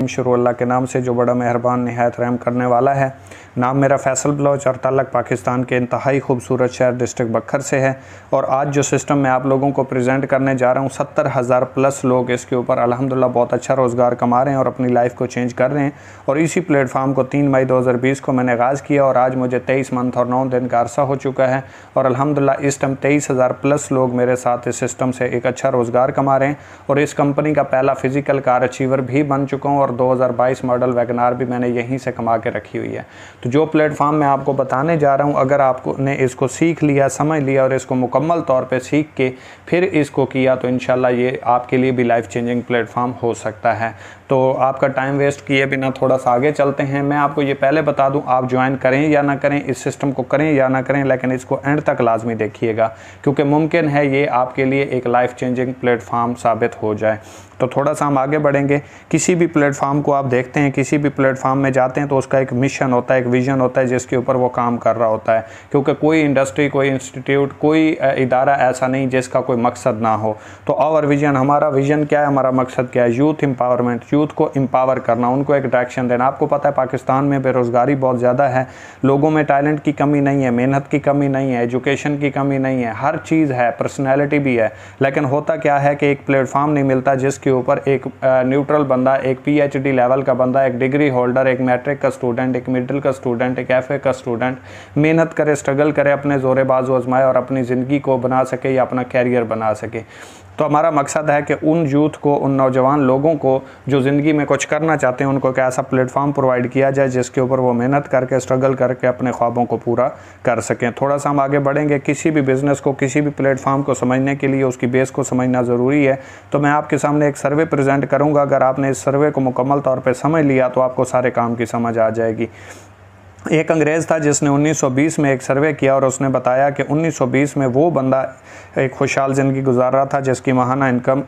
शुरू अल्लाह के नाम से जो बड़ा मेहरबान निहायत रहम करने वाला है। नाम मेरा फैसल बलोच और ताल्लुक़ पाकिस्तान के इंतहाई खूबसूरत शहर डिस्ट्रिक्ट बखर से है। और आज जो सिस्टम मैं आप लोगों को प्रेजेंट करने जा रहा हूँ, 70,000 प्लस लोग इसके ऊपर अल्हम्दुलिल्लाह बहुत अच्छा रोज़गार कमा रहे हैं और अपनी लाइफ को चेंज कर रहे हैं। और इसी प्लेटफार्म को 3 मई 2020 को मैंने आगाज़ किया और आज मुझे 23 मंथ और 9 दिन का अरसा हो चुका है। और अल्हम्दुलिल्लाह इस टाइम 23,000 प्लस लोग मेरे साथ इस सिस्टम से एक अच्छा रोज़गार कमा रहे हैं। और इस कंपनी का पहला फिज़िकल कार अचीवर भी बन चुका हूँ और 2022 मॉडल वैगनार भी मैंने यहीं से कमा के रखी हुई है। तो जो प्लेटफार्म मैं आपको बताने जा रहा हूँ, अगर आपको ने इसको सीख लिया, समझ लिया और इसको मुकम्मल तौर पे सीख के फिर इसको किया तो इंशाल्लाह ये आपके लिए भी लाइफ चेंजिंग प्लेटफार्म हो सकता है। तो आपका टाइम वेस्ट किए बिना थोड़ा सा आगे चलते हैं। मैं आपको ये पहले बता दूं, आप ज्वाइन करें या ना करें, इस सिस्टम को करें या ना करें, लेकिन इसको एंड तक लाजमी देखिएगा क्योंकि मुमकिन है ये आपके लिए एक लाइफ चेंजिंग प्लेटफार्म साबित हो जाए। तो थोड़ा सा हम आगे बढ़ेंगे। किसी भी प्लेटफार्म को आप देखते हैं, किसी भी प्लेटफार्म में जाते हैं तो उसका एक मिशन होता है, एक विजन होता है जिसके ऊपर वो काम कर रहा होता है। क्योंकि कोई इंडस्ट्री, कोई इंस्टीट्यूट, कोई इदारा ऐसा नहीं जिसका कोई मकसद ना हो। तो आवर विजन, हमारा विजन क्या है, हमारा मकसद क्या है? यूथ एम्पावरमेंट, यूथ को एम्पावर करना, उनको एक डायरेक्शन देना। आपको पता है पाकिस्तान में बेरोज़गारी बहुत ज़्यादा है, लोगों में टैलेंट की कमी नहीं है, मेहनत की कमी नहीं है, एजुकेशन की कमी नहीं है, हर चीज़ है, पर्सनैलिटी भी है। लेकिन होता क्या है कि एक प्लेटफार्म नहीं मिलता जिसके ऊपर एक न्यूट्रल बंदा, एक PhD लेवल का बंदा, एक डिग्री होल्डर, एक मैट्रिक का स्टूडेंट, एक मिडिल का स्टूडेंट, एक FA का स्टूडेंट मेहनत करे, स्ट्रगल करे, अपने ज़ोरे बाजू आजमाए और अपनी ज़िंदगी को बना सके या अपना कैरियर बना सके। तो हमारा मकसद है कि उन यूथ को, उन नौजवान लोगों को जो ज़िंदगी में कुछ करना चाहते हैं, उनको एक ऐसा प्लेटफार्म प्रोवाइड किया जाए जिसके ऊपर वो मेहनत करके, स्ट्रगल करके अपने ख्वाबों को पूरा कर सकें। थोड़ा सा हम आगे बढ़ेंगे। किसी भी बिज़नेस को, किसी भी प्लेटफार्म को समझने के लिए उसकी बेस को समझना ज़रूरी है। तो मैं आपके सामने एक सर्वे प्रेजेंट करूँगा। अगर आपने इस सर्वे को मुकम्मल तौर पर समझ लिया तो आपको सारे काम की समझ आ जाएगी। एक अंग्रेज़ था जिसने 1920 में एक सर्वे किया और उसने बताया कि 1920 में वो बंदा एक खुशहाल ज़िंदगी गुजार रहा था जिसकी माहाना इनकम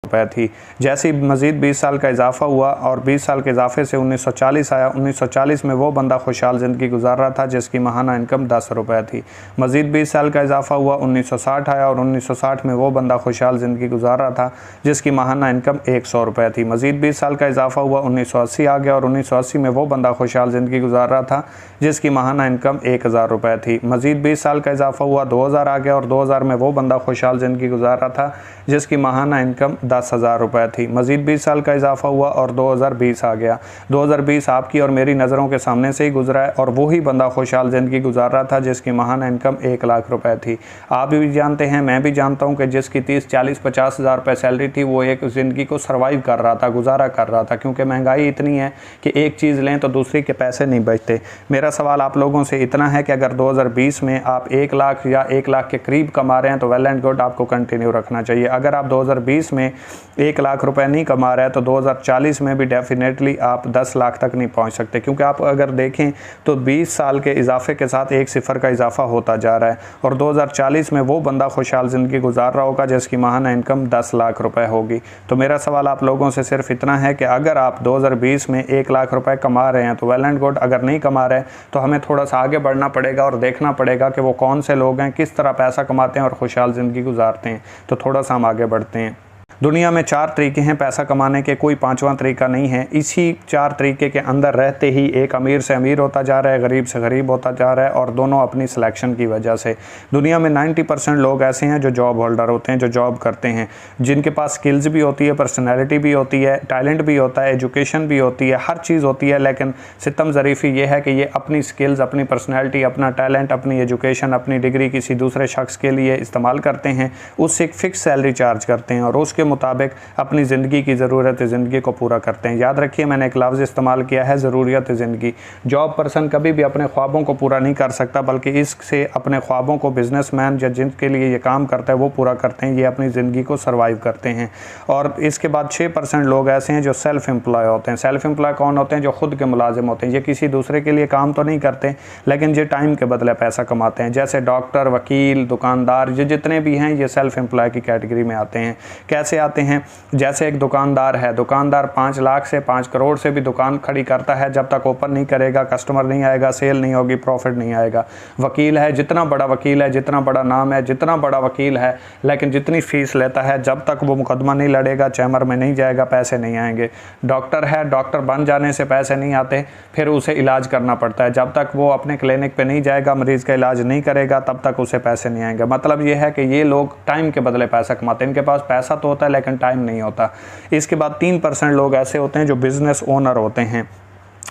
रुपये थी। जैसे ही मज़ीद 20 साल का इजाफा हुआ और 20 साल के इजाफे से 1940 आया, 1940 में वो बंदा खुशहाल ज़िंदगी गुजार रहा था जिसकी माहाना इनकम 10 रुपये थी। मज़ीद 20 साल का इजाफा हुआ, 1960 आया और 1960 में वो बंदा खुशहाल ज़िंदगी गुजार रहा था जिसकी माहाना इनकम 100 रुपये थी। मज़ीद 20 साल का इजाफा हुआ, 1980 आ गया और 1980 में वो बंदा खुशहाल ज़िंदगी गुजार रहा था जिसकी माहाना इनकम 1000 रुपये थी। मज़ीद 20 साल का इजाफा हुआ, 2000 आ गया और 2000 में वो बंदा खुशहाल ज़िंदगी गुजार रहा था जिसकी माहाना इनकम 10,000 रुपये थी। मज़ीद 20 साल का इजाफा हुआ और 2020 आ गया। 2020 आपकी और मेरी नज़रों के सामने से ही गुजरा है और वही बंदा खुशहाल ज़िंदगी गुजार रहा था जिसकी माहाना इनकम 1 लाख रुपए थी। आप भी जानते हैं, मैं भी जानता हूं कि जिसकी 30, 40, 50 हज़ार रुपये सैलरी थी वो एक ज़िंदगी को सर्वाइव कर रहा था, गुजारा कर रहा था। क्योंकि महंगाई इतनी है कि एक चीज़ लें तो दूसरी के पैसे नहीं बचते। मेरा सवाल आप लोगों से इतना है कि अगर 2020 में आप 1 लाख या 1 लाख के करीब कमा रहे हैं तो वेल एंड गुड, आपको कंटिन्यू रखना चाहिए। अगर आप 2020 में 1 लाख रुपए नहीं कमा रहे हैं तो 2040 में भी डेफिनेटली आप 10 लाख तक नहीं पहुंच सकते। क्योंकि आप अगर देखें तो 20 साल के इजाफे के साथ एक सिफर का इजाफा होता जा रहा है और 2040 में वो बंदा खुशहाल ज़िंदगी गुजार रहा होगा जिसकी माहाना इनकम 10 लाख रुपए होगी। तो मेरा सवाल आप लोगों से सिर्फ इतना है कि अगर आप 2020 में 1 लाख रुपए कमा रहे हैं तो वेल एंड गुड, अगर नहीं कमा रहे तो हमें थोड़ा सा आगे बढ़ना पड़ेगा और देखना पड़ेगा कि वो कौन से लोग हैं, किस तरह पैसा कमाते हैं और खुशहाल ज़िंदगी गुजारते हैं। तो थोड़ा सा हम आगे बढ़ते हैं। दुनिया में 4 तरीके हैं पैसा कमाने के, कोई 5वां तरीका नहीं है। इसी 4 तरीके के अंदर रहते ही एक अमीर से अमीर होता जा रहा है, गरीब से गरीब होता जा रहा है और दोनों अपनी सिलेक्शन की वजह से। दुनिया में 90% लोग ऐसे हैं जो जॉब होल्डर होते हैं, जो जॉब करते हैं, जिनके पास स्किल्स भी होती है, पर्सनैलिटी भी होती है, टैलेंट भी होता है, एजुकेशन भी होती है, हर चीज़ होती है। लेकिन सितम ज़रीफ़ी ये है कि ये अपनी स्किल्स, अपनी पर्सनैलिटी, अपना टैलेंट, अपनी एजुकेशन, अपनी डिग्री किसी दूसरे शख्स के लिए इस्तेमाल करते हैं, उससे एक फ़िक्स सैलरी चार्ज करते हैं और उसके मुताबिक अपनी ज़िंदगी की ज़रूरत ज़िंदगी को पूरा करते हैं। याद रखिए, मैंने एक लफ्ज़ इस्तेमाल किया है, ज़रूरियत ज़िंदगी। जॉब पर्सन कभी भी अपने ख्वाबों को पूरा नहीं कर सकता, बल्कि इससे अपने ख्वाबों को बिजनेसमैन या जिनके लिए ये काम करता है वो पूरा करते हैं। ये अपनी ज़िंदगी को सर्वाइव करते हैं। और इसके बाद 6% लोग ऐसे हैं जो सेल्फ़ एम्प्लॉय होते हैं। सेल्फ़ एम्प्लॉय कौन होते हैं? जो खुद के मुलाजिम होते हैं। ये किसी दूसरे के लिए काम तो नहीं करते, लेकिन ये टाइम के बदले पैसा कमाते हैं। जैसे डॉक्टर, वकील, दुकानदार, ये जितने भी हैं ये सेल्फ़ एम्प्लॉय की कैटेगरी में आते हैं। कैसे कैसे आते हैं, जैसे एक दुकानदार है, दुकानदार 5 लाख से 5 करोड़ से भी दुकान खड़ी करता है, जब तक ओपन नहीं करेगा कस्टमर नहीं आएगा, सेल नहीं होगी, प्रॉफिट नहीं आएगा। वकील है, जितना बड़ा वकील है, जितना बड़ा नाम है, जितना बड़ा वकील है, लेकिन जितनी फीस लेता है, जब तक वो मुकदमा नहीं लड़ेगा, चैम्बर में नहीं जाएगा, पैसे नहीं आएंगे। डॉक्टर है, डॉक्टर बन जाने से पैसे नहीं आते, फिर उसे इलाज करना पड़ता है, जब तक वो अपने क्लिनिक पे नहीं जाएगा, मरीज़ का इलाज नहीं करेगा, तब तक उसे पैसे नहीं आएंगे। मतलब ये है कि ये लोग टाइम के बदले पैसा कमाते हैं, इनके पास पैसा तो होता है लेकिन टाइम नहीं होता। इसके बाद 3% लोग ऐसे होते हैं जो बिज़नेस ओनर होते हैं,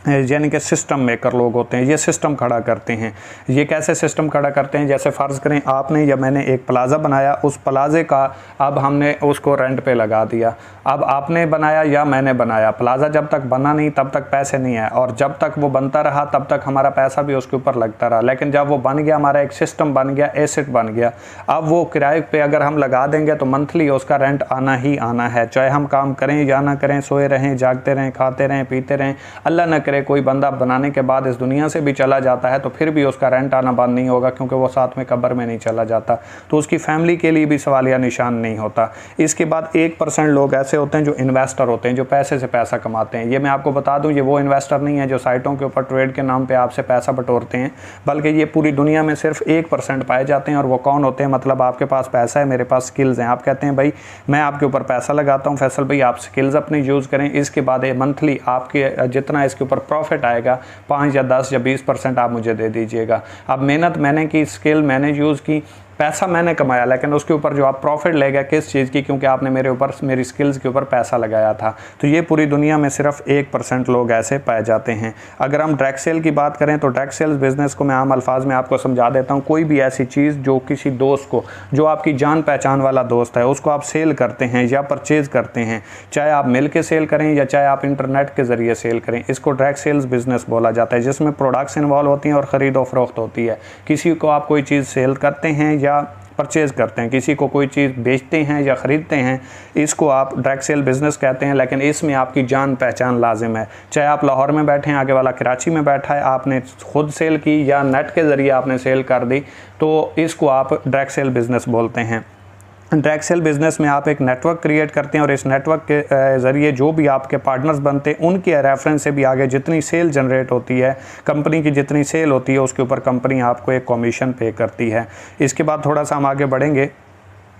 यानी कि सिस्टम मेकर लोग होते हैं, ये सिस्टम खड़ा करते हैं। ये कैसे सिस्टम खड़ा करते हैं, जैसे फ़र्ज़ करें आपने या मैंने एक प्लाज़ा बनाया, उस प्लाज़े का अब हमने उसको रेंट पे लगा दिया। अब आपने बनाया या मैंने बनाया, प्लाज़ा जब तक बना नहीं तब तक पैसे नहीं आए, और जब तक वो बनता रहा तब तक हमारा पैसा भी उसके ऊपर लगता रहा। लेकिन जब वो बन गया, हमारा एक सिस्टम बन गया, एसेट बन गया, अब वो किराए पे अगर हम लगा देंगे तो मंथली उसका रेंट आना ही आना है, चाहे हम काम करें या ना करें, सोए रहें, जागते रहें, खाते रहें, पीते रहें। अल्लाह न करे कोई बंदा बनाने के बाद इस दुनिया से भी चला जाता है तो फिर भी उसका रेंट आना बंद नहीं होगा, क्योंकि वो साथ में कब्र में नहीं चला जाता, तो उसकी फैमिली के लिए भी सवालिया निशान नहीं होता। इसके बाद 1% लोग ऐसे होते हैं जो इन्वेस्टर होते हैं, जो पैसे से पैसा कमाते हैं। ये मैं आपको बता दूं, ये वो इन्वेस्टर नहीं है जो साइटों के ऊपर ट्रेड के नाम पे आपसे पैसा बटोरते हैं, बल्कि ये पूरी दुनिया में सिर्फ 1% पाए जाते हैं। और वो कौन होते हैं, मतलब आपके पास पैसा है, मेरे पास स्किल्स हैं, आप कहते हैं भाई मैं आपके ऊपर पैसा लगाता हूँ, फैसल भाई आप स्किल्स अपनी यूज़ करें, इसके बाद मंथली आपके जितना इसके ऊपर प्रॉफिट आएगा 5 या 10 या 20% आप मुझे दे दीजिएगा। अब मेहनत मैंने की, स्किल मैंने यूज़ की, पैसा मैंने कमाया, लेकिन उसके ऊपर जो आप प्रॉफिट ले गए किस चीज़ की, क्योंकि आपने मेरे ऊपर, मेरी स्किल्स के ऊपर पैसा लगाया था। तो ये पूरी दुनिया में सिर्फ 1% लोग ऐसे पाए जाते हैं। अगर हम डायरेक्ट सेल की बात करें तो डायरेक्ट सेल्स बिज़नेस को मैं आम अल्फाज में आपको समझा देता हूँ। कोई भी ऐसी चीज़ जो किसी दोस्त को, जो आपकी जान पहचान वाला दोस्त है, उसको आप सेल करते हैं या परचेज़ करते हैं, चाहे आप मिल के सेल करें या चाहे आप इंटरनेट के ज़रिए सेल करें, इसको डायरेक्ट सेल्स बिज़नेस बोला जाता है, जिसमें प्रोडक्ट्स इन्वॉल्व होती हैं और ख़रीदो फरोख्त होती है। किसी को आप कोई चीज़ सेल करते हैं या परचेज़ करते हैं, किसी को कोई चीज़ बेचते हैं या ख़रीदते हैं, इसको आप डायरेक्ट सेल बिज़नेस कहते हैं। लेकिन इसमें आपकी जान पहचान लाजिम है, चाहे आप लाहौर में बैठे हैं, आगे वाला कराची में बैठा है, आपने खुद सेल की या नेट के ज़रिए आपने सेल कर दी, तो इसको आप डायरेक्ट सेल बिज़नेस बोलते हैं। डायरेक्ट सेल बिज़नेस में आप एक नेटवर्क क्रिएट करते हैं और इस नेटवर्क के ज़रिए जो भी आपके पार्टनर्स बनते हैं उनके रेफरेंस से भी आगे जितनी सेल जनरेट होती है, कंपनी की जितनी सेल होती है, उसके ऊपर कंपनी आपको एक कमीशन पे करती है। इसके बाद थोड़ा सा हम आगे बढ़ेंगे।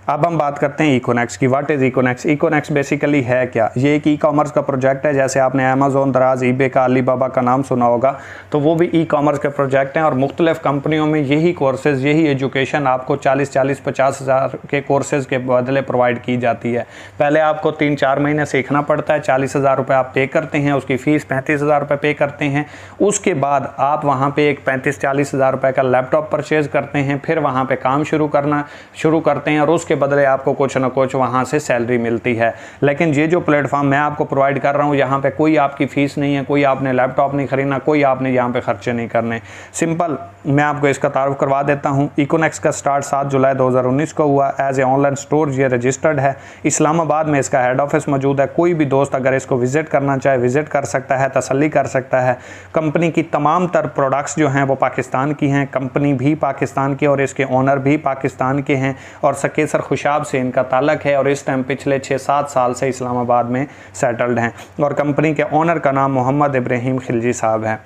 अब हम बात करते हैं इकोनेक्स की। What is Econex? Econex basically है क्या? ये एक ई कॉमर्स का प्रोजेक्ट है, जैसे आपने अमेज़ोन, दराज, ईबे का, अलीबाबा का नाम सुना होगा, तो वो भी ई कॉमर्स के प्रोजेक्ट हैं। और मुख्तलिफ कंपनियों में यही कोर्सेज़, यही एजुकेशन आपको 40-50 हज़ार के कोर्सेज़ के बदले प्रोवाइड की जाती है। पहले आपको 3-4 महीने सीखना पड़ता है, 40,000 रुपये आप पे करते हैं, उसकी फ़ीस 35,000 रुपये पे करते हैं। उसके बाद आप वहाँ पर एक 35-40 हज़ार रुपये का लैपटॉप परचेज़ करते हैं, फिर वहाँ पर काम शुरू करते हैं और उसके बदले आपको कुछ ना कुछ वहाँ से सैलरी मिलती है। लेकिन ये जो प्लेटफॉर्म मैं आपको प्रोवाइड कर रहा हूँ, यहाँ पे कोई आपकी फ़ीस नहीं है, कोई आपने लैपटॉप नहीं खरीदना, कोई आपने यहाँ पे खर्चे नहीं करने। सिंपल मैं आपको इसका तारुफ करवा देता हूँ। इकोनेक्स का स्टार्ट 7 जुलाई 2019 को हुआ। एज ए ऑनलाइन स्टोर ये रजिस्टर्ड है, इस्लामाबाद में इसका हेड ऑफिस मौजूद है। कोई भी दोस्त अगर इसको विज़िट करना चाहे विज़िट कर सकता है, तसल्ली कर सकता है। कंपनी की तमाम तर प्रोडक्ट्स जो हैं वो पाकिस्तान की हैं, कंपनी भी पाकिस्तान की और इसके ओनर भी पाकिस्तान के हैं और सकेसर खुशाब से इनका ताल्लुक है और इस टाइम पिछले 6-7 साल से इस्लामाबाद में सेटल्ड हैं। और कंपनी के ओनर का नाम मोहम्मद इब्राहिम खिलजी साहब है।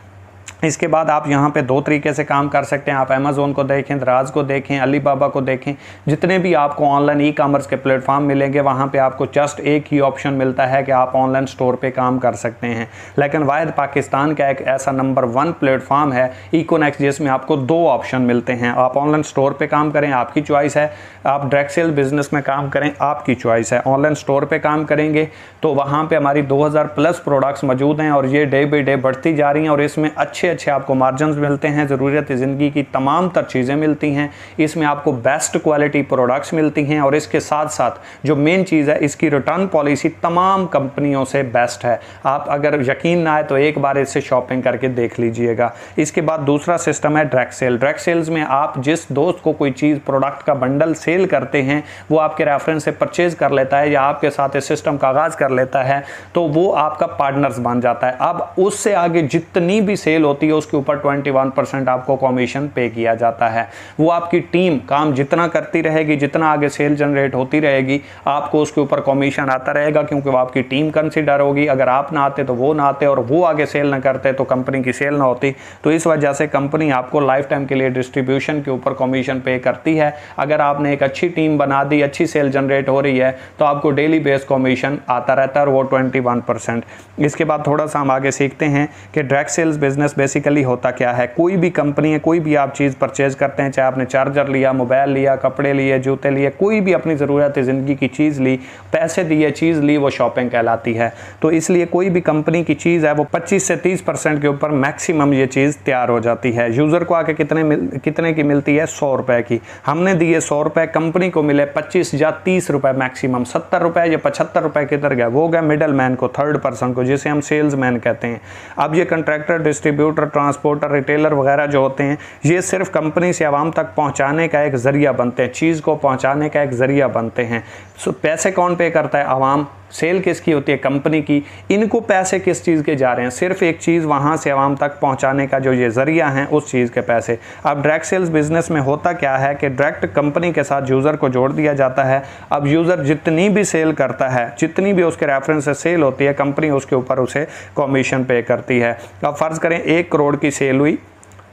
इसके बाद आप यहाँ पे 2 तरीके से काम कर सकते हैं। आप अमेज़ोन को देखें, दराज को देखें, अलीबाबा को देखें, जितने भी आपको ऑनलाइन ई कॉमर्स के प्लेटफॉर्म मिलेंगे वहाँ पे आपको जस्ट एक ही ऑप्शन मिलता है कि आप ऑनलाइन स्टोर पे काम कर सकते हैं। लेकिन वाहिद पाकिस्तान का एक ऐसा नंबर 1 प्लेटफॉर्म है इकोनेक्स, जिसमें आपको 2 ऑप्शन मिलते हैं। आप ऑनलाइन स्टोर पर काम करें, आपकी चॉइस है। आप डायरेक्ट सेल बिजनेस में काम करें, आपकी चॉइस है। ऑनलाइन स्टोर पर काम करेंगे तो वहाँ पर हमारी 2000+ प्रोडक्ट्स मौजूद हैं और ये डे बाई डे बढ़ती जा रही हैं और इसमें अच्छे आपको मार्जिन्स मिलते हैं, ज़रूरत ज़िंदगी की तमाम तर चीज़ें मिलती हैं। इसमें आपको बेस्ट क्वालिटी प्रोडक्ट्स मिलती हैं और इसके साथ साथ जो मेन चीज़ है, इसकी रिटर्न पॉलिसी तमाम कंपनियों से बेस्ट है। आप अगर यकीन ना आए तो एक बार इससे शॉपिंग करके देख लीजिएगा। इसके बाद दूसरा सिस्टम है डायरेक्ट सेल। डायरेक्ट सेल्स में आप जिस दोस्त को कोई चीज़, प्रोडक्ट का बंडल सेल करते हैं, वो आपके रेफरेंस से परचेज कर लेता है या आपके साथ इस सिस्टम का आगाज़ कर लेता है, तो वो आपका पार्टनर्स बन जाता है। अब उससे आगे जितनी भी सेल होती होती है उसके ऊपर 21% आपको कमीशन पे किया जाता है। वो आपकी टीम काम जितना करती रहेगी, जितना आगे सेल जनरेट होती रहेगी, आपको उसके ऊपर कमीशन आता रहेगा, क्योंकि वो आपकी टीम कंसिडर होगी। अगर आप ना आते तो वो ना आते, और वो आगे सेल ना करते तो कंपनी की सेल ना होती। तो इस वजह से कंपनी आपको लाइफ टाइम के लिए डिस्ट्रीब्यूशन के ऊपर कमीशन पे करती है। अगर आपने एक अच्छी टीम बना दी, अच्छी सेल जनरेट हो रही है, तो आपको डेली बेस कमीशन आता रहता है, और वो 21%। इसके बाद थोड़ा सा हम आगे सीखते हैं कि डायरेक्ट सेल्स बिजनेस बेसिकली होता क्या है। कोई भी कंपनी है, कोई भी आप चीज़ परचेज करते हैं, चाहे आपने चार्जर लिया, मोबाइल लिया, कपड़े लिए, जूते लिए, कोई भी अपनी ज़रूरत है ज़िंदगी की चीज़ ली, पैसे दिए, चीज़ ली, वो शॉपिंग कहलाती है। तो इसलिए कोई भी कंपनी की चीज़ है वो 25 से 30% के ऊपर मैक्सिमम ये चीज़ तैयार हो जाती है। यूज़र को आके कितने की मिलती है? 100 रुपए की। हमने दिए 100 रुपए, कंपनी को मिले 25 या 30 रुपए मैक्सिमम। 70 रुपए या 75 रुपए किधर गया? वो गया मिडल मैन को, थर्ड पर्सन को, जिसे हम सेल्स मैन कहते हैं। अब ये कंट्रैक्टर, डिस्ट्रीब्यूटर, ट्रांसपोर्टर, रिटेलर वगैरह जो होते हैं, ये सिर्फ कंपनी से आवाम तक पहुंचाने का एक जरिया बनते हैं, चीज़ को पहुंचाने का एक जरिया बनते हैं। सो पैसे कौन पे करता है? आवाम। सेल किसकी होती है? कंपनी की। इनको पैसे किस चीज़ के जा रहे हैं? सिर्फ एक चीज़ वहाँ से आवाम तक पहुँचाने का जो ये ज़रिया है, उस चीज़ के पैसे। अब डायरेक्ट सेल्स बिजनेस में होता क्या है कि डायरेक्ट कंपनी के साथ यूज़र को जोड़ दिया जाता है। अब यूज़र जितनी भी सेल करता है, जितनी भी उसके रेफरेंस से सेल होती है, कंपनी उसके ऊपर उसे कमीशन पे करती है। अब फ़र्ज़ करें 1 करोड़ की सेल हुई,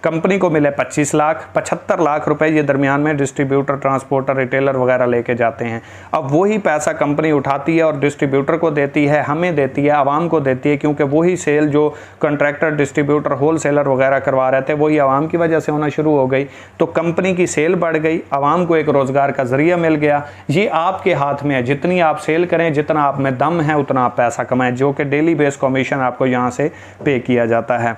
कंपनी को मिले 25 लाख, 75 लाख रुपए ये दरमियान में डिस्ट्रीब्यूटर, ट्रांसपोर्टर, रिटेलर वगैरह लेके जाते हैं। अब वही पैसा कंपनी उठाती है और डिस्ट्रीब्यूटर को देती है, हमें देती है, आवाम को देती है, क्योंकि वही सेल जो कंट्रैक्टर, डिस्ट्रीब्यूटर, होलसेलर वगैरह करवा रहे थे, वही आवाम की वजह से होना शुरू हो गई। तो कंपनी की सेल बढ़ गई, आवाम को एक रोज़गार का जरिया मिल गया। ये आपके हाथ में है, जितनी आप सेल करें, जितना आप में दम है, उतना आप पैसा कमाएं, जो कि डेली बेस कमीशन आपको यहाँ से पे किया जाता है।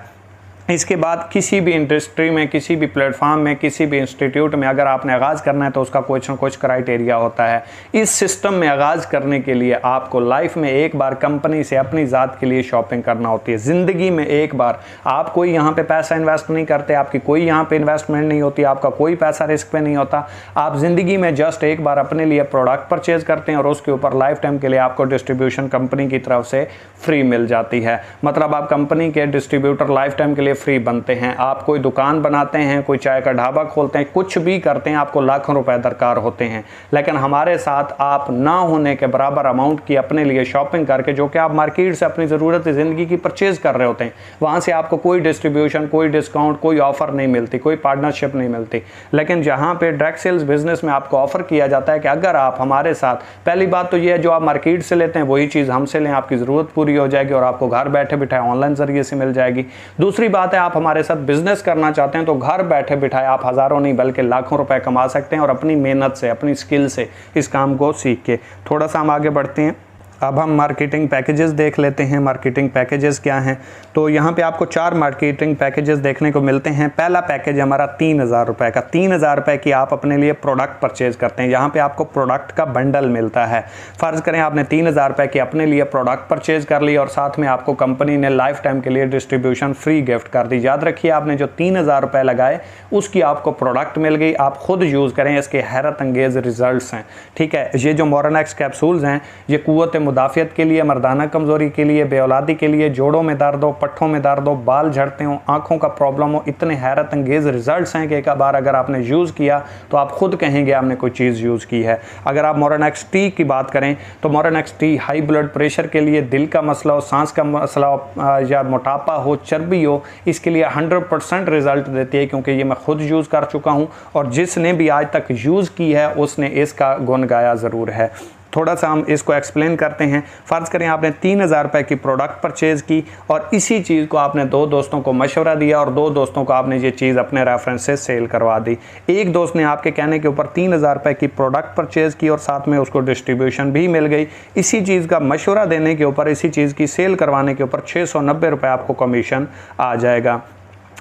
इसके बाद किसी भी इंडस्ट्री में, किसी भी प्लेटफॉर्म में, किसी भी इंस्टीट्यूट में अगर आपने आगाज़ करना है तो उसका कुछ ना कुछ क्राइटेरिया होता है। इस सिस्टम में आगाज़ करने के लिए आपको लाइफ में एक बार कंपनी से अपनी ज़ात के लिए शॉपिंग करना होती है। ज़िंदगी में एक बार। आप कोई यहाँ पे पैसा इन्वेस्ट नहीं करते, आपकी कोई यहाँ पे इन्वेस्टमेंट नहीं होती, आपका कोई पैसा रिस्क पे नहीं होता। आप ज़िंदगी में जस्ट एक बार अपने लिए प्रोडक्ट परचेज करते हैं और उसके ऊपर लाइफ टाइम के लिए आपको डिस्ट्रीब्यूशन कंपनी की तरफ से फ्री मिल जाती है। मतलब आप कंपनी के डिस्ट्रीब्यूटर लाइफ टाइम के लिए फ्री बनते हैं। आप कोई दुकान बनाते हैं, कोई चाय का ढाबा खोलते हैं, कुछ भी करते हैं, आपको लाखों रुपए दरकार होते हैं। लेकिन हमारे साथ आप ना होने के बराबर अमाउंट की अपने लिए शॉपिंग करके, जो कि आप मार्केट से अपनी ज़रूरत ज़िंदगी की परचेज कर रहे होते हैं, वहाँ से आपको कोई डिस्ट्रीब्यूशन, कोई डिस्काउंट, कोई ऑफर नहीं मिलती, कोई पार्टनरशिप नहीं मिलती। लेकिन जहाँ पे डायरेक्ट सेल्स बिजनेस में आपको ऑफर किया जाता है कि अगर आप हमारे साथ, पहली बात तो ये है, जो आप मार्केट से लेते हैं वही चीज़ हमसे लें, आपकी ज़रूरत पूरी हो जाएगी और आपको घर बैठे बिठाए ऑनलाइन जरिए से मिल जाएगी। दूसरी बात है, आप हमारे साथ बिजनेस करना चाहते हैं तो घर बैठे बिठाए आप हज़ारों नहीं बल्कि लाखों रुपए कमा सकते हैं, और अपनी मेहनत से, अपनी स्किल से इस काम को सीख के। थोड़ा सा हम आगे बढ़ते हैं। अब हम मार्केटिंग पैकेजेस देख लेते हैं। मार्केटिंग पैकेजेस क्या हैं? तो यहाँ पे आपको 4 मार्केटिंग पैकेजेस देखने को मिलते हैं। पहला पैकेज हमारा 3000 रुपये का। 3000 रुपये की आप अपने लिए प्रोडक्ट परचेज करते हैं। यहाँ पे आपको प्रोडक्ट का बंडल मिलता है। फ़र्ज़ करें आपने 3000 रुपये की अपने लिए प्रोडक्ट परचेज कर ली और साथ में आपको कंपनी ने लाइफ टाइम के लिए डिस्ट्रीब्यूशन फ्री गिफ्ट कर दी। याद रखिए, आपने जो 3000 रुपये लगाए उसकी आपको प्रोडक्ट मिल गई। आप खुद यूज़ करें, इसके हैरत अंगेज़ रिजल्ट्स हैं। ठीक है, ये जो मोरनेक्स कैप्सूल्स हैं, ये कुव्वत मुदाफ़ियत के लिए, मर्दाना कमज़ोरी के लिए, बेऔलादी के लिए, जोड़ों में दर्द हो, पट्ठों में दर्द हो, बाल झड़ते हो, आँखों का प्रॉब्लम हो, इतने हैरत अंगेज़ रिजल्ट्स हैं कि एक बार अगर आपने यूज़ किया तो आप खुद कहेंगे आपने कोई चीज़ यूज़ की है। अगर आप मोरनेक्स टी की बात करें तो मोरनेक्स टी हाई ब्लड प्रेशर के लिए, दिल का मसला हो, सांस का मसला हो, या मोटापा हो, चर्बी हो, इसके लिए 100% रिजल्ट देती है, क्योंकि ये मैं खुद यूज़ कर चुका हूँ और जिसने भी आज तक यूज़ की है उसने इसका गुण गाया ज़रूर है। थोड़ा सा हम इसको एक्सप्लेन करते हैं। फ़र्ज़ करें आपने 3000 रुपये की प्रोडक्ट परचेज़ की और इसी चीज़ को आपने 2 दोस्तों को मशवरा दिया और 2 दोस्तों को आपने ये चीज़ अपने रेफरेंस से सेल करवा दी। एक दोस्त ने आपके कहने के ऊपर 3000 रुपये की प्रोडक्ट परचेज़ की और साथ में उसको डिस्ट्रीब्यूशन भी मिल गई। इसी चीज़ का मशवरा देने के ऊपर, इसी चीज़ की सेल करवाने के ऊपर 690 रुपये आपको कमीशन आ जाएगा।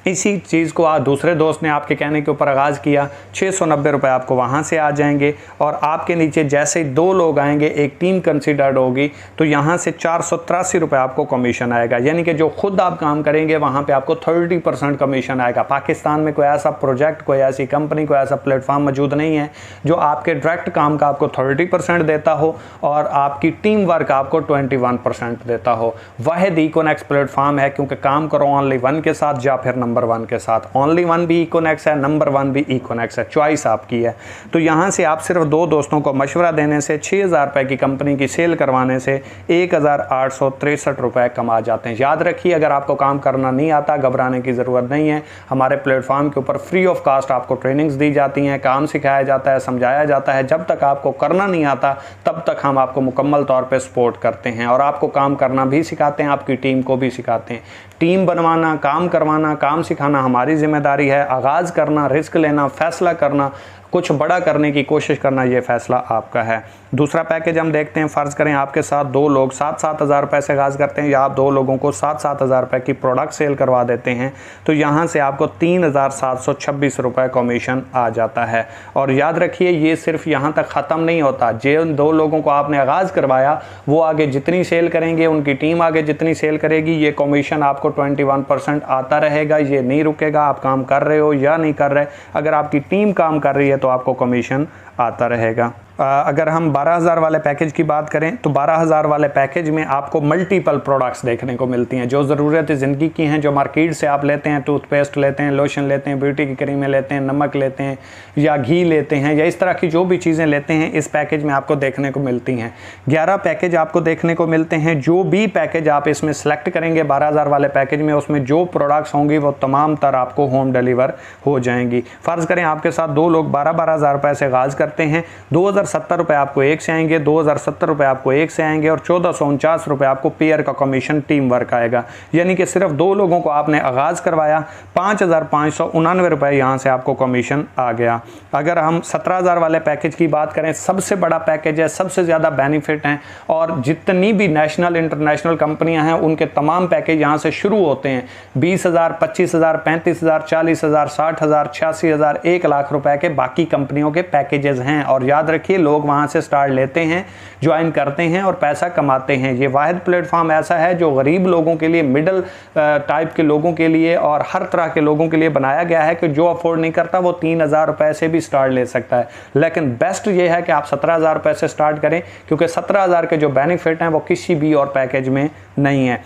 इसी चीज़ को दूसरे दोस्त ने आपके कहने के ऊपर आगाज़ किया, 690 रुपये आपको वहाँ से आ जाएंगे और आपके नीचे जैसे ही 2 लोग आएंगे, एक टीम कंसिडर्ड होगी, तो यहाँ से 483 रुपये आपको कमीशन आएगा। यानी कि जो खुद आप काम करेंगे वहाँ पे आपको 30% कमीशन आएगा। पाकिस्तान में कोई ऐसा प्रोजेक्ट, कोई ऐसी कंपनी, कोई ऐसा प्लेटफॉर्म मौजूद नहीं है जो आपके डायरेक्ट काम का आपको 30% देता हो और आपकी टीम वर्क आपको 21% देता हो। वाहिद इकोनेक्स प्लेटफॉर्म है, क्योंकि काम करो ओनली वन के साथ या फिर नंबर 1 के साथ। ओनली 1 भी इकोनेक्स है, नंबर 1 भी इकोनेक्स है, चॉइस आपकी है। तो यहाँ से आप सिर्फ 2 दोस्तों को मशवरा देने से 6,000 रुपये की कंपनी की सेल करवाने से 1,863 रुपये कमा जाते हैं। याद रखिए, अगर आपको काम करना नहीं आता, घबराने की ज़रूरत नहीं है। हमारे प्लेटफॉर्म के ऊपर फ्री ऑफ कास्ट आपको ट्रेनिंग्स दी जाती हैं, काम सिखाया जाता है, समझाया जाता है। जब तक आपको करना नहीं आता तब तक हम आपको मुकम्मल तौर पे सपोर्ट करते हैं और आपको काम करना भी सिखाते हैं, आपकी टीम को भी सिखाते हैं। टीम बनवाना, काम करवाना, काम सिखाना हमारी जिम्मेदारी है। आगाज़ करना, रिस्क लेना, फैसला करना, कुछ बड़ा करने की कोशिश करना, ये फैसला आपका है। दूसरा पैकेज हम देखते हैं। फ़र्ज़ करें आपके साथ 2 लोग 7-7 हज़ार रुपये से आगाज़ करते हैं या आप 2 लोगों को 7-7 हज़ार रुपये की प्रोडक्ट सेल करवा देते हैं, तो यहाँ से आपको 3,726 रुपये कमीशन आ जाता है। और याद रखिए, ये सिर्फ यहाँ तक ख़त्म नहीं होता। जिन 2 लोगों को आपने आगाज़ करवाया वो आगे जितनी सेल करेंगे, उनकी टीम आगे जितनी सेल करेगी, ये कमीशन आपको 21% आता रहेगा। ये नहीं रुकेगा, आप काम कर रहे हो या नहीं कर रहे। अगर आपकी टीम काम कर रही है तो आपको कमीशन आता रहेगा। अगर हम 12,000 वाले पैकेज की बात करें तो 12,000 वाले पैकेज में आपको मल्टीपल प्रोडक्ट्स देखने को मिलती हैं जो ज़रूरत ज़िंदगी की हैं, जो मार्केट से आप लेते हैं। टूथपेस्ट लेते हैं, लोशन लेते हैं, ब्यूटी की क्रीमें लेते हैं, नमक लेते हैं या घी लेते हैं, या इस तरह की जो भी चीज़ें लेते हैं इस पैकेज में आपको देखने को मिलती हैं। 11 पैकेज आपको देखने को मिलते हैं। जो भी पैकेज आप इसमें सेलेक्ट करेंगे 12,000 वाले पैकेज में, उसमें जो प्रोडक्ट्स होंगी वो तमाम तर आपको होम डिलीवर हो जाएंगी। फ़र्ज़ करें आपके साथ 2 लोग 12-12 हज़ार रुपये से आगाज़ करते हैं। 2,070 रुपये आपको एक से आएंगे, 2,070 रुपये आपको एक से आएंगे और 1,449 रुपये आपको पेयर का कमीशन टीम वर्क आएगा। यानी कि सिर्फ 2 लोगों को आपने आगाज़ करवाया, 5,599 रुपये यहाँ से आपको कमीशन आ गया। अगर हम 17,000 वाले पैकेज की बात करें, सबसे बड़ा पैकेज है, सबसे ज़्यादा बेनिफिट हैं और जितनी भी नेशनल इंटरनेशनल कंपनियां हैं उनके तमाम पैकेज यहाँ से शुरू होते हैं। 20,000, 25,000, 35,000, 40,000, 60,000, 86,000, 1 लाख रुपए के बाकी कंपनियों के पैकेजेस हैं। और याद रखिए, लोग वहाँ से स्टार्ट लेते हैं, ज्वाइन करते हैं और पैसा कमाते हैं। ये वाहिद प्लेटफॉर्म ऐसा है जो गरीब लोगों के लिए, मिडिल टाइप के लोगों के लिए और हर तरह के लोगों के लिए बनाया गया है कि जो अफोर्ड नहीं करता वो 3,000 रुपये से भी स्टार्ट ले सकता है। लेकिन बेस्ट ये है कि आप 17,000 रुपये से स्टार्ट करें, क्योंकि 17,000 के जो बेनिफिट हैं वो किसी भी और पैकेज में नहीं है।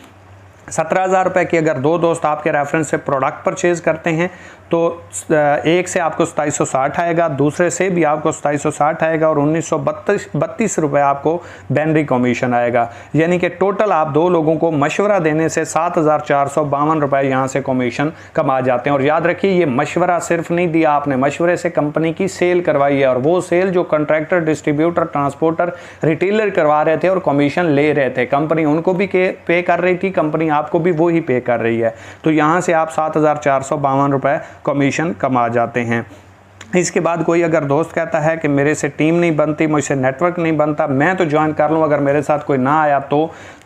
17,000 रुपये की अगर 2 दोस्त आपके रेफरेंस से प्रोडक्ट परचेज करते हैं तो एक से आपको 2760 आएगा, दूसरे से भी आपको 2760 आएगा और 1932 रुपये आपको बैनरी कमीशन आएगा। यानी कि टोटल आप 2 लोगों को मशवरा देने से 7,452 रुपये यहाँ से कमीशन कमा जाते हैं। और याद रखिए, ये मशवरा सिर्फ नहीं दिया आपने, मशवरे से कंपनी की सेल करवाई है और वो सेल जो कॉन्ट्रैक्टर, डिस्ट्रीब्यूटर, ट्रांसपोर्टर, रिटेलर करवा रहे थे और कमीशन ले रहे थे, कंपनी उनको भी पे कर रही थी, कंपनी आपको भी वो ही पे कर रही है। तो यहाँ से आप 7,452 रुपये कमीशन कमा जाते हैं। इसके बाद कोई अगर दोस्त कहता है कि मेरे से टीम नहीं बनती, मुझसे नेटवर्क नहीं बनता, मैं तो ज्वाइन कर लूँ, अगर मेरे साथ कोई ना आया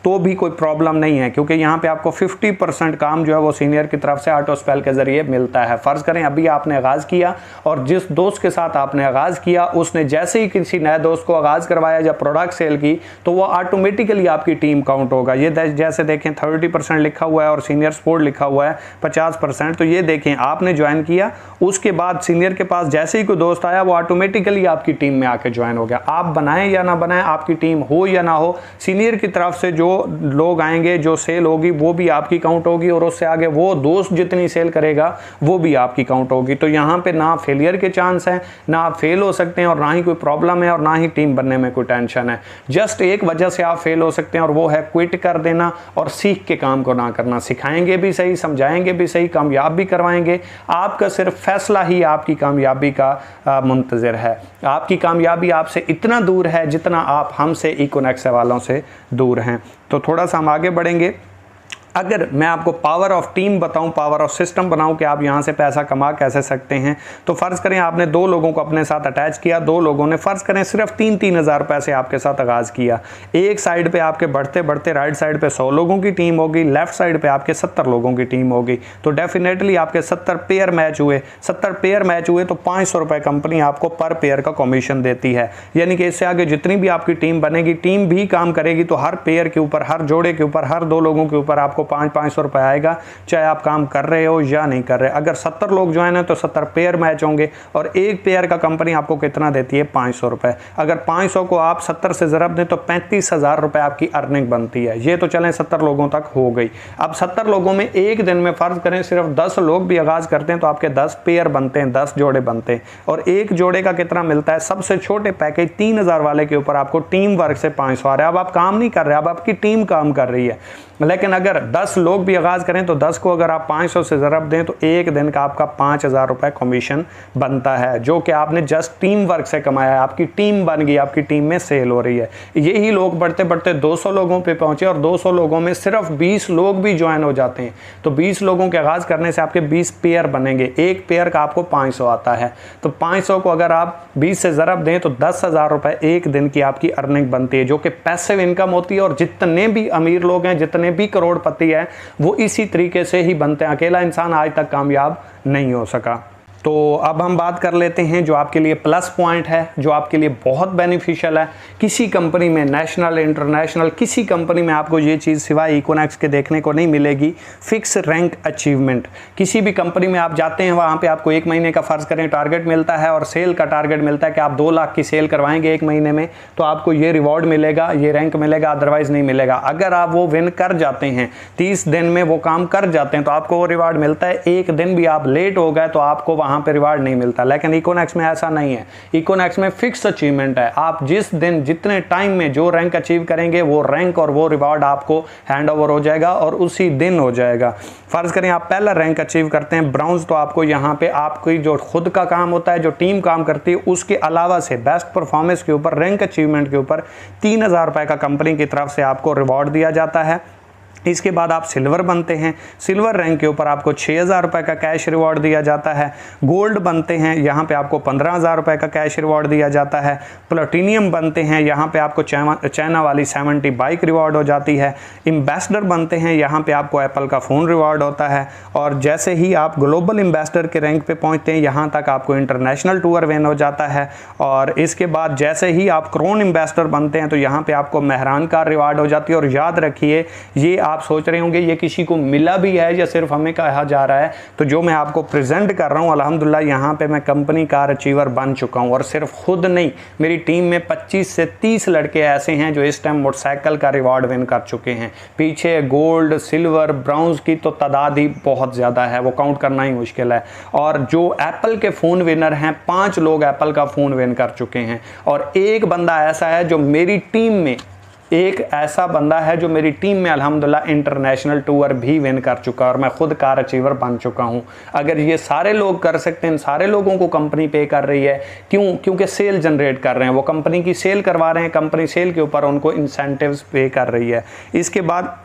तो भी कोई प्रॉब्लम नहीं है, क्योंकि यहाँ पे आपको 50% काम जो है वो सीनियर की तरफ से ऑटो स्पेल के ज़रिए मिलता है। फ़र्ज़ करें अभी आपने आगाज़ किया और जिस दोस्त के साथ आपने आगाज़ किया उसने जैसे ही किसी नए दोस्त को आगाज़ करवाया या प्रोडक्ट सेल की तो वो ऑटोमेटिकली आपकी टीम काउंट होगा। ये जैसे देखें 30% लिखा हुआ है और सीनियर सपोर्ट लिखा हुआ है 50%। तो ये देखें, आपने ज्वाइन किया, उसके बाद सीनियर के पास जैसे ही कोई दोस्त आया वो ऑटोमेटिकली आपकी टीम में आके ज्वाइन हो गया। आप बनाएं या ना बनाएं, आपकी टीम हो या ना हो, सीनियर की तरफ से जो लोग आएंगे, जो सेल होगी वो भी आपकी काउंट होगी और उससे आगे वो दोस्त जितनी सेल करेगा वो भी आपकी काउंट होगी। तो यहाँ पे ना फेलियर के चांस हैं, ना आप फेल हो सकते हैं और ना ही कोई प्रॉब्लम है और ना ही टीम बनने में कोई टेंशन है। जस्ट एक वजह से आप फेल हो सकते हैं और वो है क्विट कर देना और सीख के काम को ना करना। सिखाएंगे भी सही, समझाएंगे भी सही, कामयाब भी करवाएंगे, आपका सिर्फ फैसला ही आपकी कामयाबी का मुंतज़िर है। आपकी कामयाबी आपसे इतना दूर है जितना आप हमसे इकोनेक्स वालों से दूर हैं। तो थोड़ा सा हम आगे बढ़ेंगे। अगर मैं आपको पावर ऑफ टीम बताऊं, पावर ऑफ सिस्टम बनाऊं कि आप यहां से पैसा कमा कैसे सकते हैं, तो फ़र्ज़ करें आपने 2 लोगों को अपने साथ अटैच किया, 2 लोगों ने फ़र्ज़ करें सिर्फ 3-3 हज़ार रुपये से आपके साथ आगाज़ किया। एक साइड पे आपके बढ़ते बढ़ते राइट साइड पे 100 लोगों की टीम होगी, लेफ्ट साइड पे आपके 70 लोगों की टीम होगी। तो डेफिनेटली आपके 70 पेयर मैच हुए, 70 पेयर मैच हुए तो 500 रुपये कंपनी आपको पर पेयर का कमीशन देती है। यानी कि इससे आगे जितनी भी आपकी टीम बनेगी, टीम भी काम करेगी तो हर पेयर के ऊपर, हर जोड़े के ऊपर, हर 2 लोगों के ऊपर आपको 500 रुपये आएगा, चाहे आप काम कर रहे हो या नहीं कर रहे। अगर 70 लोग ज्वाइन है तो 70 पेयर मैच होंगे और एक पेयर का कंपनी आपको कितना देती है, 500 रुपये। अगर 500 को आप 70 से ज़रब दें तो 35,000 रुपये आपकी अर्निंग बनती है। ये तो चलें 70 लोगों तक हो गई। अब 70 लोगों में एक दिन में फ़र्ज़ करें सिर्फ 10 लोग भी आगाज़ करते हैं तो आपके 10 पेयर बनते हैं, 10 जोड़े बनते हैं। और एक जोड़े का कितना मिलता है, सबसे छोटे पैकेज 3000 वाले के ऊपर आपको टीम वर्क से 500 आ रहा है। अब आप काम नहीं कर रहे, अब आपकी टीम काम कर रही है। लेकिन अगर 10 लोग भी आगाज़ करें तो 10 को अगर आप 500 से ज़रब दें तो एक दिन का आपका 5000 रुपये कमीशन बनता है, जो कि आपने जस्ट टीम वर्क से कमाया है। आपकी टीम बन गई, आपकी टीम में सेल हो रही है। यही लोग बढ़ते बढ़ते 200 लोगों पे पहुंचे और 200 लोगों में सिर्फ 20 लोग भी ज्वाइन हो जाते हैं। तो 20 लोगों के आगाज़ करने से आपके 20 पेयर बनेंगे, एक पेयर का आपको 500 आता है। तो 500 को अगर आप 20 से ज़रब दें तो 10,000 रुपये एक दिन की आपकी अर्निंग बनती है, जो कि पैसिव इनकम होती है। और जितने भी अमीर लोग हैं, जितने भी करोड़पति है, वो इसी तरीके से ही बनते हैं। अकेला इंसान आज तक कामयाब नहीं हो सका। तो अब हम बात कर लेते हैं जो आपके लिए प्लस पॉइंट है, जो आपके लिए बहुत बेनिफिशियल है। किसी कंपनी में, नेशनल इंटरनेशनल किसी कंपनी में आपको ये चीज़ सिवाय इकोनॉक्स के देखने को नहीं मिलेगी, फिक्स रैंक अचीवमेंट। किसी भी कंपनी में आप जाते हैं, वहाँ पे आपको एक महीने का फ़र्ज़ करें टारगेट मिलता है और सेल का टारगेट मिलता है कि आप 2 लाख की सेल करवाएंगे एक महीने में तो आपको ये रिवॉर्ड मिलेगा, ये रैंक मिलेगा, अदरवाइज़ नहीं मिलेगा। अगर आप वो विन कर जाते हैं, 30 दिन में वो काम कर जाते हैं तो आपको वो रिवार्ड मिलता है। एक दिन भी आप लेट हो गए तो आपको वहाँ पे रिवार्ड नहीं मिलता। लेकिन इकोनॉक्स में ऐसा नहीं है। इकोनॉक्स में फिक्स अचीवमेंट है। आप जिस दिन जितने टाइम में जो रैंक अचीव करेंगे वो रैंक और वो रिवार्ड आपको हैंड ओवर हो जाएगा और उसी दिन हो जाएगा। फर्ज करें आप पहला रैंक अचीव करते हैं ब्राउन्ज, तो आपको यहाँ पे आपकी जो खुद का काम होता है, जो टीम काम करती है, उसके अलावा से बेस्ट परफॉर्मेंस के ऊपर, रैंक अचीवमेंट के ऊपर 3000 रुपये का कंपनी की तरफ से आपको रिवॉर्ड दिया जाता है। इसके बाद आप सिल्वर बनते हैं, सिल्वर रैंक के ऊपर आपको 6000 रुपये का कैश रिवॉर्ड दिया जाता है। गोल्ड बनते हैं, यहाँ पे आपको 15000 रुपये का कैश रिवॉर्ड दिया जाता है। प्लेटिनियम बनते हैं, यहाँ पे आपको चाइना वाली 70 बाइक रिवॉर्ड हो जाती है। एम्बेसडर बनते हैं, यहाँ पे आपको एप्पल का फ़ोन रिवॉर्ड होता है। और जैसे ही आप ग्लोबल एम्बेसडर के रैंक पे पहुँचते हैं, यहाँ तक आपको इंटरनेशनल टूर विन हो जाता है। और इसके बाद जैसे ही आप क्रोन एम्बेसडर बनते हैं तो यहाँ पर आपको मेहरान का रिवॉर्ड हो जाती है। और याद रखिए, ये आप सोच रहे होंगे ये किसी को मिला भी है या सिर्फ हमें कहा जा रहा है, तो जो मैं आपको प्रेजेंट कर रहा हूँ अल्हम्दुलिल्लाह यहाँ पे मैं कंपनी कार अचीवर बन चुका हूँ। और सिर्फ खुद नहीं, मेरी टीम में 25 से 30 लड़के ऐसे हैं जो इस टाइम मोटरसाइकिल का रिवॉर्ड विन कर चुके हैं। पीछे गोल्ड, सिल्वर, ब्राउन्स की तो तादाद ही बहुत ज़्यादा है, वो काउंट करना ही मुश्किल है। और जो एप्पल के फ़ोन विनर हैं, 5 लोग एप्पल का फ़ोन विन कर चुके हैं। और एक बंदा ऐसा है जो मेरी टीम में, एक ऐसा बंदा है जो मेरी टीम में अल्हम्दुलिल्लाह इंटरनेशनल टूर भी विन कर चुका है और मैं खुद कार अचीवर बन चुका हूं। अगर ये सारे लोग कर सकते हैं, सारे लोगों को कंपनी पे कर रही है, क्यों? क्योंकि सेल जनरेट कर रहे हैं, वो कंपनी की सेल करवा रहे हैं, कंपनी सेल के ऊपर उनको इंसेंटिव्स पे कर रही है। इसके बाद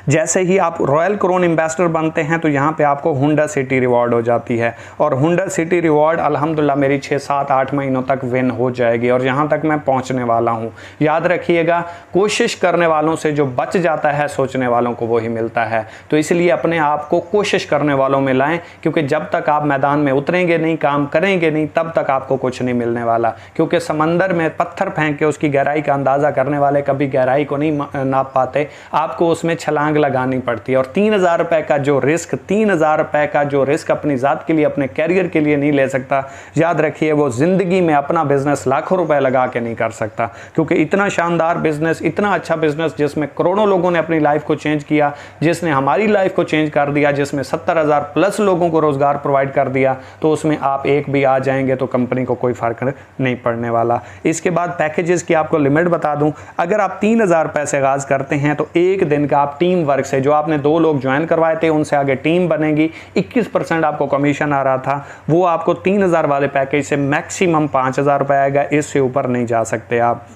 जैसे ही आप रॉयल क्रोन एम्बेसडर बनते हैं तो यहाँ पे आपको हुंडा सिटी रिवॉर्ड हो जाती है। और हुंडा सिटी रिवॉर्ड अल्हम्दुलिल्लाह मेरी 6, 7, 8 महीनों तक विन हो जाएगी और यहाँ तक मैं पहुँचने वाला हूँ। याद रखिएगा, कोशिश करने वालों से जो बच जाता है, सोचने वालों को वही मिलता है। तो इसलिए अपने आप को कोशिश करने वालों में लाएं, क्योंकि जब तक आप मैदान में उतरेंगे नहीं, काम करेंगे नहीं, तब तक आपको कुछ नहीं मिलने वाला। क्योंकि समंदर में पत्थर फेंक के उसकी गहराई का अंदाज़ा करने वाले कभी गहराई को नहीं नाप पाते, आपको उसमें छलांग लगानी पड़ती है। और 3000 रुपए का जो रिस्क, 3000 रुपए का जो रिस्क अपनी ज़ात के लिए, अपने कैरियर के लिए नहीं ले सकता, याद रखिए वो ज़िंदगी में अपना बिजनेस लाखों रुपए लगा के नहीं कर सकता। क्योंकि इतना शानदार बिजनेस, इतना अच्छा बिजनेस जिसमें करोड़ों लोगों ने अपनी लाइफ को चेंज किया, जिसने हमारी लाइफ को चेंज कर दिया, जिसमें 70,000 प्लस लोगों को रोज़गार प्रोवाइड कर दिया, तो उसमें आप एक भी आ जाएंगे तो कंपनी को कोई फ़र्क नहीं पड़ने वाला। इसके बाद पैकेजेस की आपको लिमिट बता दूं, अगर आप 3000 रुपए से आगाज़ करते हैं तो एक दिन का आप टीम वर्क से, जो आपने 2 लोग ज्वाइन करवाए थे उनसे आगे टीम बनेगी, 21% आपको कमीशन आ रहा था, वो आपको 3000 वाले पैकेज से मैक्सिमम 5000 रुपये आएगा, इससे ऊपर नहीं जा सकते आप।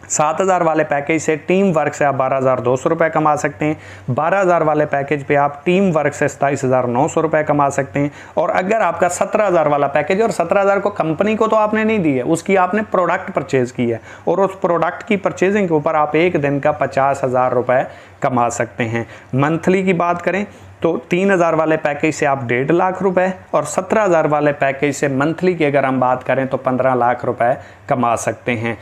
7000 वाले पैकेज से टीम वर्क से आप 12,200 रुपये कमा सकते हैं। 12000 वाले पैकेज पे आप टीम वर्क से 27,900 रुपये कमा सकते हैं। और अगर आपका 17,000 वाला पैकेज, और 17,000 को कंपनी को तो आपने नहीं दी है, उसकी आपने प्रोडक्ट परचेज की है, और उस प्रोडक्ट की परचेजिंग के ऊपर आप एक दिन का 50,000 रुपये कमा सकते हैं। मंथली की बात करें तो 3000 वाले पैकेज से आप 1.5 लाख रुपए, और 17,000 वाले पैकेज से मंथली की अगर हम बात करें तो 15 लाख रुपए कमा सकते हैं।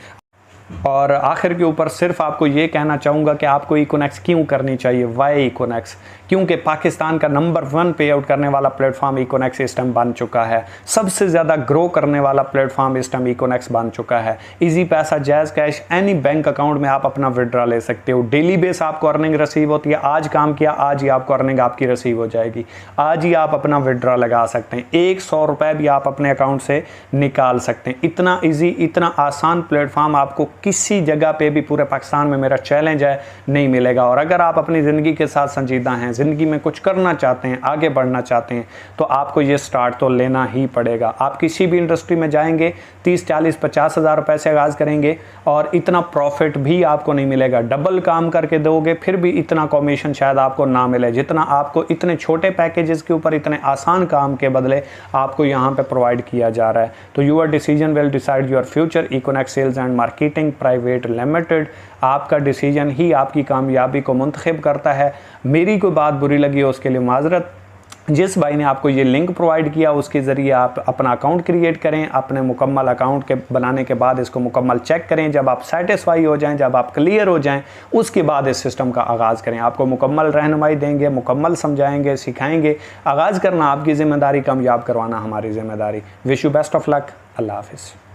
और आखिर के ऊपर सिर्फ आपको ये कहना चाहूँगा कि आपको इकोनेक्स क्यों करनी चाहिए, वाई इकोनेक्स, क्योंकि पाकिस्तान का नंबर 1 पे आउट करने वाला प्लेटफॉर्म इकोनेक्स इस टाइम बन चुका है। सबसे ज़्यादा ग्रो करने वाला प्लेटफॉर्म इस टाइम इकोनेक्स बन चुका है। इजी पैसा, jazz cash, any bank account में आप अपना विड्रॉ ले सकते हो। डेली बेस आपको अर्निंग रिसीव होती है। आज काम किया, आज ही आपको अर्निंग आपकी रिसीव हो जाएगी। आज ही आप अपना विड्रॉ लगा सकते हैं। 100 रुपये भी आप अपने अकाउंट से निकाल सकते हैं। इतना ईजी, इतना आसान प्लेटफॉर्म आपको किसी जगह पे भी पूरे पाकिस्तान में, मेरा चैलेंज है, नहीं मिलेगा। और अगर आप अपनी ज़िंदगी के साथ संजीदा हैं, ज़िंदगी में कुछ करना चाहते हैं, आगे बढ़ना चाहते हैं, तो आपको ये स्टार्ट तो लेना ही पड़ेगा। आप किसी भी इंडस्ट्री में जाएंगे, 30, 40, 50 हज़ार रुपये से आगाज़ करेंगे और इतना प्रॉफिट भी आपको नहीं मिलेगा। डबल काम करके दोगे फिर भी इतना कमीशन शायद आपको ना मिले जितना आपको इतने छोटे पैकेजेस के ऊपर, इतने आसान काम के बदले आपको यहाँ पे प्रोवाइड किया जा रहा है। तो your decision will decide your future. Econex sales and marketing private limited, आपका डिसीजन ही आपकी कामयाबी को मुंतखब करता है। मेरी कोई बात बुरी लगी हो उसके लिए माजरत। जिस भाई ने आपको ये लिंक प्रोवाइड किया उसके ज़रिए आप अपना अकाउंट क्रिएट करें। अपने मुकम्मल अकाउंट के बनाने के बाद इसको मुकम्मल चेक करें। जब आप सेटिस्फाई हो जाएं, जब आप क्लियर हो जाएं, उसके बाद इस सिस्टम का आगाज़ करें। आपको मुकम्मल रहनुमाई देंगे, मुकम्मल समझाएंगे, सिखाएंगे। आगाज़ करना आपकी ज़िम्मेदारी, कामयाब करवाना हमारी ज़िम्मेदारी। Wish you best of luck. अल्लाह हाफिज़।